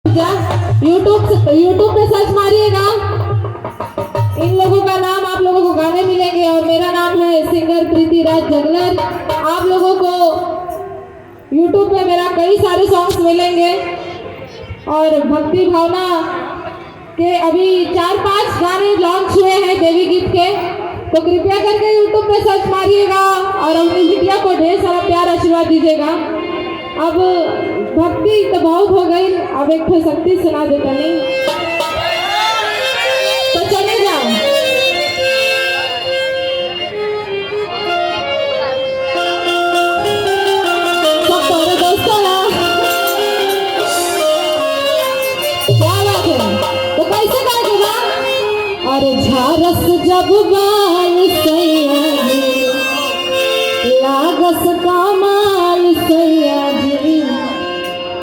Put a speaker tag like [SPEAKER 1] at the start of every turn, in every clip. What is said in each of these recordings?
[SPEAKER 1] YouTube पे search मारिएगा, इन लोगों का नाम आप लोगों को गाने मिलेंगे। और मेरा नाम है सिंगर प्रीति राज जगलर। आप लोगों को यूट्यूब पे मेरा कई सारे सॉन्ग्स मिलेंगे और भक्ति भावना के अभी 4-5 गाने लॉन्च हुए हैं देवी गीत के। तो कृपया करके यूट्यूब पे सर्च मारिएगा और अपनी बिटिया को ढेर सारा प्यार आशीर्वाद दीजिएगा। अब भक्ति तो बहुत हो गई, अब एक ठो शक्ति सुना देता नहीं तो चले जाओ। सब तोरे दोस्तों हैं, क्या बात है। तो कैसे गाएगा? अरे झारस जब बाल सैया लागस कमाल सैया जी,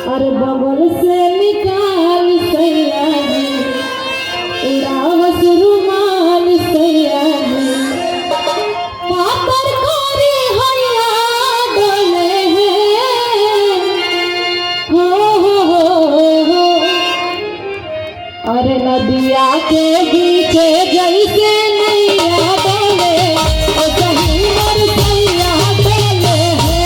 [SPEAKER 1] अरे बगल से निकाल सैया जी, उड़ावस रुमाल सैया जी, पातर कोरी हैया डोले हैं, हो। अरे नदिया के बीचे जैसे नैया डोले, ओ सही मर सैया डोले हैं।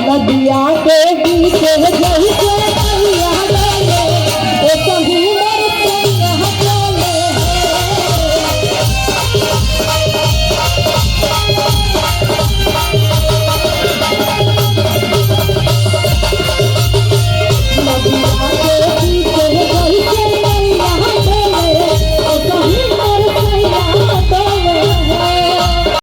[SPEAKER 1] नदिया के बीच